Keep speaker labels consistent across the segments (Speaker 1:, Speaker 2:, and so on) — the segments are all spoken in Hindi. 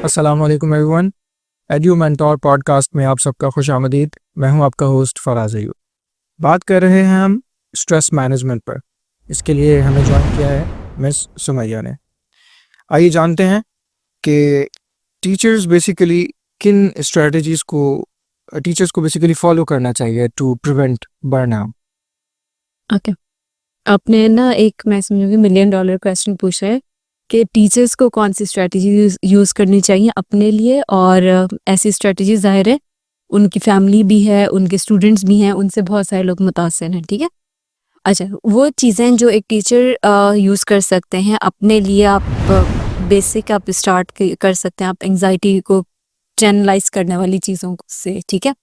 Speaker 1: अस्सलाम वालेकुम एवरीवन। एड्यू मेंटोर पॉडकास्ट में आप सबका खुश आमदीद। मैं हूं आपका होस्ट फराज अयूब। बात कर रहे हैं हम स्ट्रेस मैनेजमेंट पर। इसके लिए हमें ज्वाइन किया है मिस सुमैया ने। आइए जानते हैं कि टीचर्स बेसिकली किन स्ट्रेटजीज़ को टीचर्स को बेसिकली फॉलो करना चाहिए टू प्रिवेंट बर्नआउट।
Speaker 2: ओके। आपने ना एक मैं समझूंगी $1,000,000 क्वेश्चन पूछा है कि टीचर्स को कौन सी स्ट्रेटजी यूज़ करनी चाहिए अपने लिए, और ऐसी स्ट्रेटजी ज़ाहिर है उनकी फैमिली भी है, उनके स्टूडेंट्स भी हैं, उनसे बहुत सारे लोग मुतासिर हैं। ठीक है, अच्छा, वो चीज़ें जो एक टीचर यूज़ कर सकते हैं अपने लिए, आप बेसिक आप स्टार्ट कर सकते हैं आप एंजाइटी को चैनलाइज करने वाली चीज़ों से। ठीक है,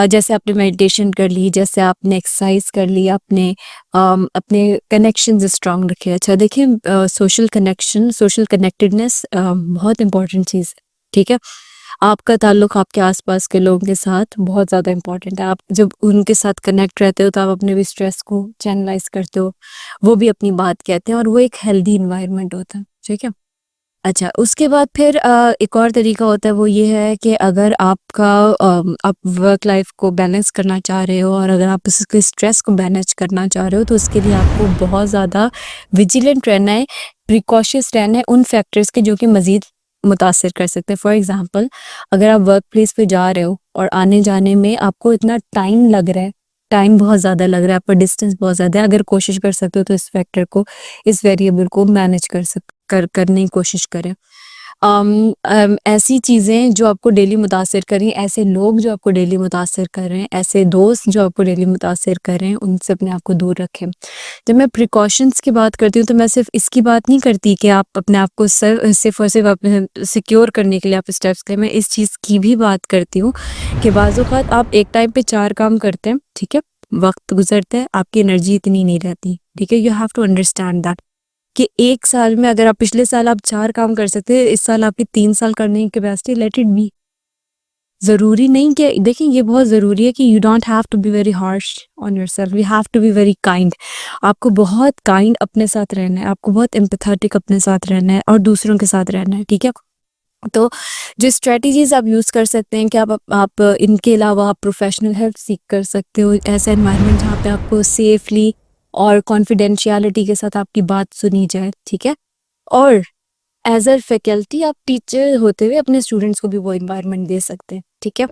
Speaker 2: जैसे आपने मेडिटेशन कर ली, जैसे आपने एक्सरसाइज कर ली, आपने अपने कनेक्शन स्ट्रांग रखे। अच्छा देखिए, सोशल कनेक्शन, सोशल कनेक्टेडनेस बहुत इंपॉर्टेंट चीज़ है। ठीक है, आपका ताल्लुक आपके आसपास के लोगों के साथ बहुत ज़्यादा इंपॉर्टेंट है। आप जब उनके साथ कनेक्ट रहते हो तो आप अपने भी स्ट्रेस को चैनलाइज करते हो, वो भी अपनी बात कहते हैं, और वो एक हेल्दी इन्वायरमेंट होता है। ठीक है, अच्छा, उसके बाद फिर एक और तरीका होता है, वो ये है कि अगर आप वर्क लाइफ को बैलेंस करना चाह रहे हो और अगर आप उसके स्ट्रेस को मैनेज करना चाह रहे हो, तो उसके लिए आपको बहुत ज़्यादा विजिलेंट रहना है, प्रिकॉशियस रहना है उन फैक्टर्स के जो कि मज़ीद मुतासिर कर सकते हैं। फॉर एग्ज़ाम्पल, अगर आप वर्क प्लेस पे जा रहे हो और आने जाने में आपको इतना टाइम लग रहा है, टाइम बहुत ज़्यादा लग रहा है, आपका डिस्टेंस बहुत ज़्यादा है, अगर कोशिश कर सकते हो तो इस फैक्टर को, इस वेरिएबल को मैनेज करने की कोशिश करें। ऐसी चीज़ें जो आपको डेली मुतासिर करें, ऐसे लोग जो आपको डेली मुतासिर कर रहे हैं, ऐसे दोस्त जो आपको डेली मुतासिर कर रहे हैं, उनसे अपने आप को दूर रखें। जब मैं प्रिकॉशंस की बात करती हूँ तो मैं सिर्फ इसकी बात नहीं करती कि आप अपने आप को सिर्फ और सिर्फ अपने सिक्योर करने के लिए आप स्टेप्स लें। मैं इस चीज़ की भी बात करती हूँ कि बाज़ औक़ात आप एक टाइम पे 4 काम करते हैं। ठीक है, वक्त गुजरता है, आपकी एनर्जी इतनी नहीं रहती। ठीक है, you have to understand that कि 1 साल में अगर आप पिछले साल आप 4 काम कर सकते हैं, इस साल आपकी 3 साल करने की कैपेसिटी, लेट इट बी। ज़रूरी नहीं कि देखिए, ये बहुत ज़रूरी है कि you don't have to be very harsh on yourself, you have to be very kind. आपको बहुत काइंड अपने साथ रहना है, आपको बहुत एम्पैथेटिक अपने साथ रहना है और दूसरों के साथ रहना है। ठीक है? तो जो स्ट्रेटजीज़ आप यूज़ कर सकते हैं कि आप इनके अलावा आप प्रोफेशनल हेल्प सीख कर सकते हो। ऐसा एनवायरनमेंट जहाँ पे आपको सेफली और कॉन्फिडेंशियलिटी के साथ आपकी बात सुनी जाए। ठीक है? और एज़ अ फैकल्टी आप टीचर होते हुए अपने स्टूडेंट्स को भी वो एनवायरनमेंट दे सकते हैं। ठीक है?